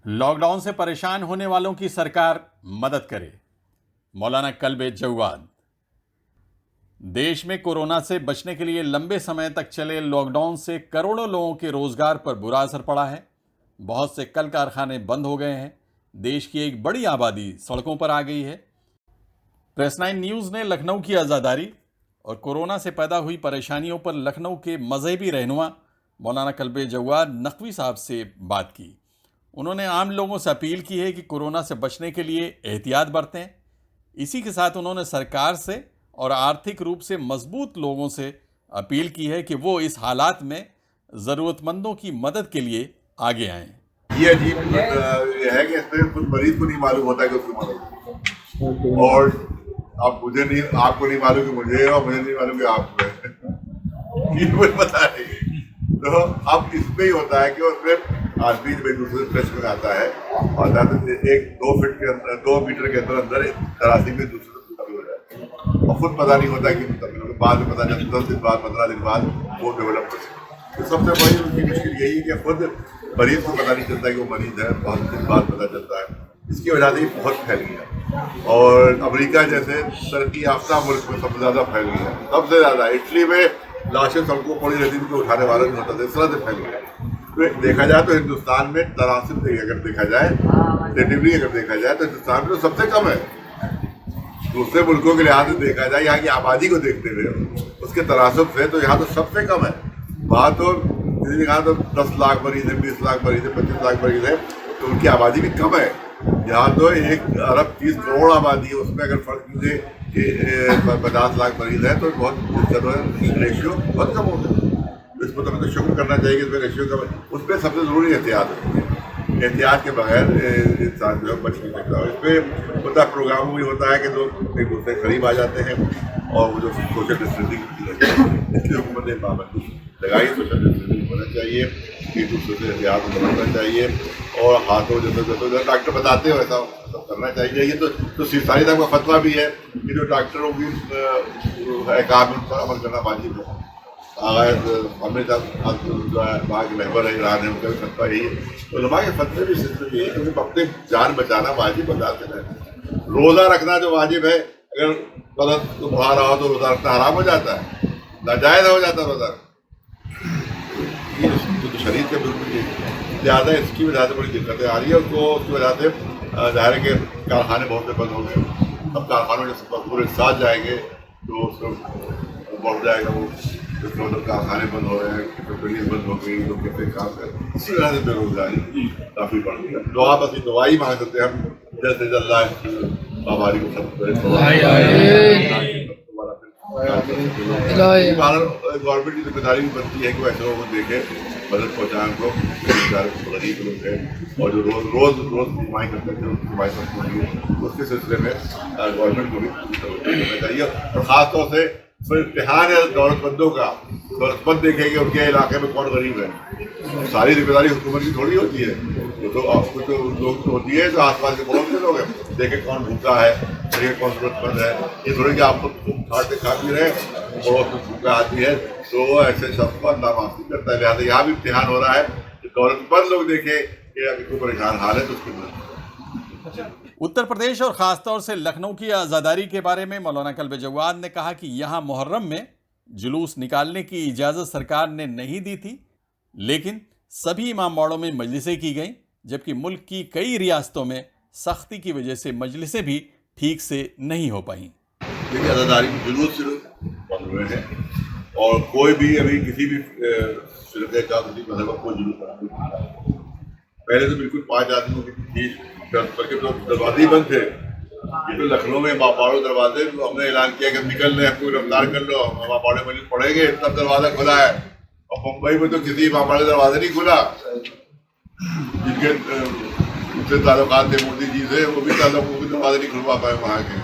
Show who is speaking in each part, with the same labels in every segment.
Speaker 1: Lockdown से परेशान होने वालों की सरकार मदद करे। मौलाना कल्बे जव्वाद। देश में कोरोना से बचने के लिए लंबे समय तक चले लॉकडाउन से करोड़ों लोगों के रोजगार पर बुरा असर पड़ा है। बहुत से कल कारखाने बंद हो गए हैं। देश की एक बड़ी आबादी सड़कों पर आ गई है। प्रेस 9 न्यूज़ ने लखनऊ की आज़ादारी और कोरोना से पैदा हुई परेशानियों पर लखनऊ के मजहबी रहनुमा मौलाना कल्बे जव्वाद नकवी साहब से बात की। उन्होंने आम लोगों से अपील की है कि कोरोना से बचने के लिए एहतियात बरतें। इसी के साथ उन्होंने सरकार से और आर्थिक रूप से मजबूत लोगों से अपील की है कि वो इस हालात में ज़रूरतमंदों की मदद के लिए आगे आएं।
Speaker 2: ये अजीब है कि इसमें कुछ मरीज को नहीं मालूम होता है कि उसको मदद, और अब मुझे नहीं, आपको नहीं मालूम कि मुझे, और मुझे नहीं मालूम कि आपको है। ये मुझे पता नहीं। तो अब इसमें ही होता है कि उसमें आदमी एक दूसरे प्रेस में आता है और एक 2 मीटर के अंदर अंदर तरासी में दूसरे से मुंतकिल हो जाता है और खुद पता नहीं होता कि मुंतकिल हो, बाद में पता चलता 10 दिन बाद 15 दिन बाद वो डेवलप हो सकता है। तो सबसे बड़ी उनकी मुश्किल यही है कि खुद मरीज को पता नहीं चलता कि वो मरीज है, बहुत दिन बाद पता चलता है। इसकी वजह से ही बहुत फैल गया और अमेरिका जैसे तरक्की याफ्ता मुल्क में सबसे ज़्यादा फैल गई है। सबसे ज़्यादा इटली में लाशें सड़कों पड़ी रहती थी, उठाने वाला नहीं होता था, इस तरह से फैल गया। तो देखा जाए तो हिंदुस्तान में तनासिब अगर देखा जाए, रिलेटिवली अगर देखा जाए तो हिंदुस्तान में तो सबसे कम है। दूसरे मुल्कों के लिहाज से देखा जाए, यहाँ की आबादी को देखते हुए उसके तनासब से तो यहाँ तो सबसे कम है। वहाँ तो किसी ने कहा तो 10 लाख मरीज है, 20 लाख मरीज है, 25 लाख मरीज है, तो उनकी आबादी भी कम है। यहाँ तो 1 अरब 30 करोड़ आबादी है, उसमें अगर फर्क कीजिए कि 50 लाख मरीज है तो बहुत रेशियो बहुत कम हो गया। इसको तो हमें तो शुक्र करना चाहिए कि इसमें रेशियो कम, उस पर सबसे ज़रूरी एहतियात है। एहतियात के बगैर इंसान जो बच नहीं सकता। इसमें होता प्रोग्रामों में होता है कि लोग एक दूसरे करीब आ जाते हैं और वो जो सोशल डिस्टेंसिंग इसलिए हुकूमत ने पाबंदी लगाई। सोशल डिस्टेंसिंग होना चाहिए, एक दूसरे से एहतियात बरतना चाहिए और हाथों जैसे डॉक्टर बताते हो वैसा सब करना चाहिए। ये तो सिरसारी साहब का फतवा भी है कि जो डॉक्टरों की अहकाम उन पर अमल करना वाजिब है। हमें जो है वहाँ के महबर है ईरान है, उनका भी फतवा यही है। तो उलमा के फतवे भी सिलसिले यही है कि अपने जान बचाना वाजिब बताते हैं। रोज़ा रखना जो वाजिब है, अगर गलत बुखार रहा हो तो रोज़ा रखना हराम हो जाता है, नाजायज़ हो जाता है रोज़ा। ये तो शरीर के बिल्कुल ज़्यादा इसकी वजह से बड़ी दिक्कतें आ रही है। उसको उसकी वजह से ज़ाहिर के कारखाने बहुत से बंद हो गए। अब कारखानों के पूरे साथ जाएंगे तो उसको बढ़ जाएगा वो, इसमें मतलब कारखाने बंद हो रहे हैं, कंपनीज बंद हो गई, लोग कैसे काम करें। इसी वजह से बेरोजगारी काफ़ी बढ़ गई है। दुआ बस दुआ ही मांग सकते हैं हम, जैसे अल्लाह हमारी को सब गवर्नमेंट की जिम्मेदारी भी बनती है कि ऐसे लोगों को देखे, मदद पहुँचाएं उनको। गरीब लोग हैं और जो रोज कमाई करते थे उनकी कमाई करते, उसके सिलसिले में गवर्नमेंट को भी करना चाहिए। और ख़ासतौर से इम्तिहान है दौलतमंदों का, दौलतमंद देखेंगे उनके इलाके में कौन गरीब है। सारी जिम्मेदारी हुकूमत की थोड़ी होती है, वो तो आपको तो लोग होती है जो आसपास के बहुत से लोग हैं, देखे कौन भूखा है, देखे कौन जरूरतमंद है। ये थोड़ी कि आपको खाते खा पी रहे बहुत भूखा आदमी है तो ऐसे शख्स को अल्लाह माफ़ी करता है। लिहाजा यहाँ भी इम्तिहान हो रहा है कि दौलतमंद लोग देखे कि अगर कोई परेशान हाल है तो उसकी मदद।
Speaker 1: उत्तर प्रदेश और ख़ासतौर से लखनऊ की आज़ादारी के बारे में मौलाना कल्बे जव्वाद ने कहा कि यहाँ मुहर्रम में जुलूस निकालने की इजाज़त सरकार ने नहीं दी थी, लेकिन सभी इमाम बाड़ों में मजलिसें की गईं, जबकि मुल्क की कई रियासतों में सख्ती की वजह से मजलिसें भी ठीक से नहीं हो पाईं।
Speaker 2: देखिए, आज़ादारी में जुलूस बंद हुए हैं और कोई भी अभी किसी भी फिरके का किसी मजहब को जुलूस बना। पहले तो बिल्कुल 5 आदमियों की थी करके तो दरवाजे बंद थे। ये तो लखनऊ में बाबाड़ो दरवाजे तो हमने ऐलान किया कि निकल रहे, आपको गिरफ्तार कर लो, बाबाड़े मस्जिद पढ़ेंगे, तब दरवाजा खुला है। और मुंबई में तो किसी बाबाड़े दरवाजा नहीं खुला। जिनके उनसे ताल्लुकात थे मोदी जी से, वो भी दरवाजे नहीं खुलवा पाए वहाँ के।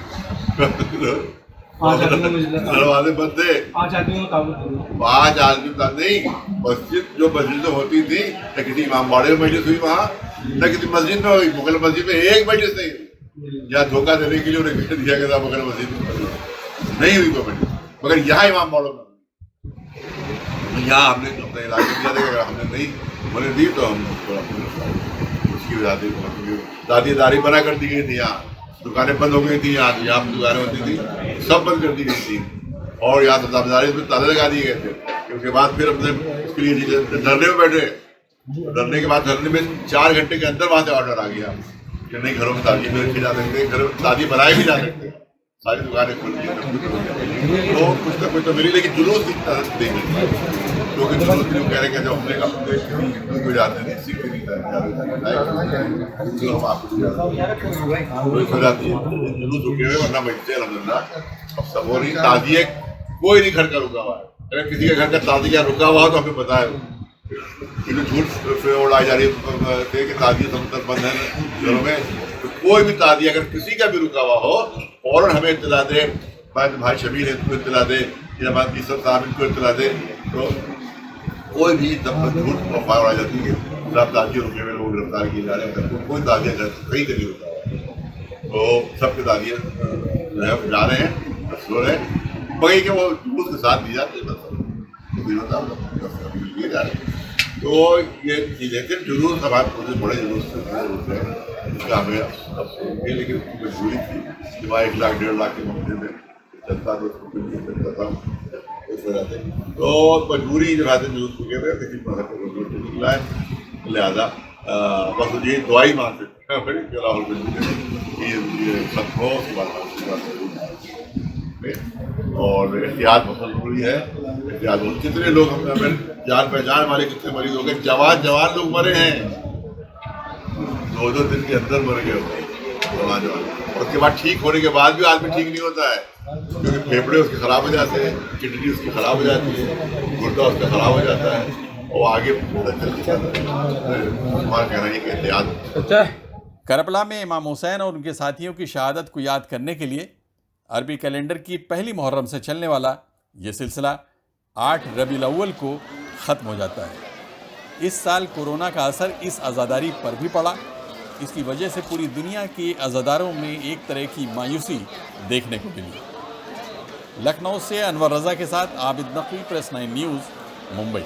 Speaker 2: दरवाजे बंद थे। 5 आदमी नहीं, मस्जिद जो मस्जिद में होती थी न किसी इमाम बाड़े में मस्जिद हुई वहाँ, न किसी मस्जिद में हुई। मुगल मस्जिद में एक मस्जिद नहीं, या धोखा देने के लिए उन्हें कह दिया गया था मुगल मस्जिद में नहीं हुई कोई मस्जिद, मगर यहाँ इमाम बाड़ों में यहाँ हमने अपना इलाज किया था। अगर हमने नहीं मैंने दी तो हम इसकी वजह से दादी बना कर दी गई थी, यहाँ दुकानें बंद हो गई थी, यहाँ दुकानें होती थी सब बंद कर दी गई थी, और यहाँ दावेदारी में ताले लगा दिए गए थे। उसके बाद फिर अपने इसके लिए धरने में बैठे, धरने के बाद धरने में 4 घंटे के अंदर वहाँ से ऑर्डर आ गया कि नहीं घरों में ताज़ी में रखी जा सकते, घर में ताज़ी बनाए भी जा सकते, सारी दुकानें खुल गई। तो कुछ ना कुछ तो मिली, लेकिन जुलूस की तरह देंगे, क्योंकि जुलूस क्यों कह रहे हैं जब अपने अपने को जाते नहीं सीखते नहीं जो हम आपको हो जाती है जुलूस रुके हुए, वरना बचते अल्हम्दुलिल्लाह अब सब हो रही। ताज़िए कोई नहीं घर का रुका हुआ है, अगर किसी के घर का ताज़िया रुका हुआ हो तो हमें पता है, झूठ उड़ाई जा रही है कि ताज़िया सब बंद है घरों में। तो कोई भी ताज़िया अगर किसी का भी रुका हुआ हो फौरन हमें इत्तला दे, भाई शबीर है इसको इत्तला दे या हमारे तीसरा साहब इनको इत्तला दे, तो कोई भी झूठ अफवाह उड़ाई जाती है सब ताज़िए रुके हुए लोग गिरफ्तार किए जा रहे हैं, कोई ताज़िया कहीं कहीं रुका हुआ, तो सबके ताज़िए जा रहे हैं हो रहे हैं, बगई के वो जुलूस के साथ दी जाती है जा रहे हैं। तो ये चीज़ें थे जुलूस हमारे बड़े जुलूस होते हैं, इसका हमें अब लेकिन उसकी मजबूरी थी कि वहाँ 1 लाख 1.5 लाख के महीने में चलता था इस वजह से, तो मजबूरी जो है जुलूस हो गए थे, किसी मजहब निकला है, लिहाजा बस ये दुआई मांग सकते ये सब हो और एहतियात बहुत जरूरी है। एहतियात कितने लोग हमें जान पहचान वाले कितने मरीज हो गए, जवान लोग मरे हैं, 2 दिन के अंदर मर गए जवान, उसके बाद ठीक होने के बाद भी आदमी ठीक नहीं होता है, क्योंकि फेफड़े उसके खराब हो जाते हैं, किडनी उसकी खराब हो जाती है, गुर्दा उसका खराब हो जाता है, और आगे हमारा कहना है कि एहतियात।
Speaker 1: करबला में इमाम हुसैन और उनके साथियों की शहादत को याद करने के लिए अरबी कैलेंडर की पहली मुहर्रम से चलने वाला ये सिलसिला 8 रबीउल अव्वल को ख़त्म हो जाता है। इस साल कोरोना का असर इस अज़ादारी पर भी पड़ा, इसकी वजह से पूरी दुनिया के अज़ादारों में एक तरह की मायूसी देखने को मिली। लखनऊ से अनवर रज़ा के साथ आबिद नकवी, प्रेस 9 न्यूज़, मुंबई।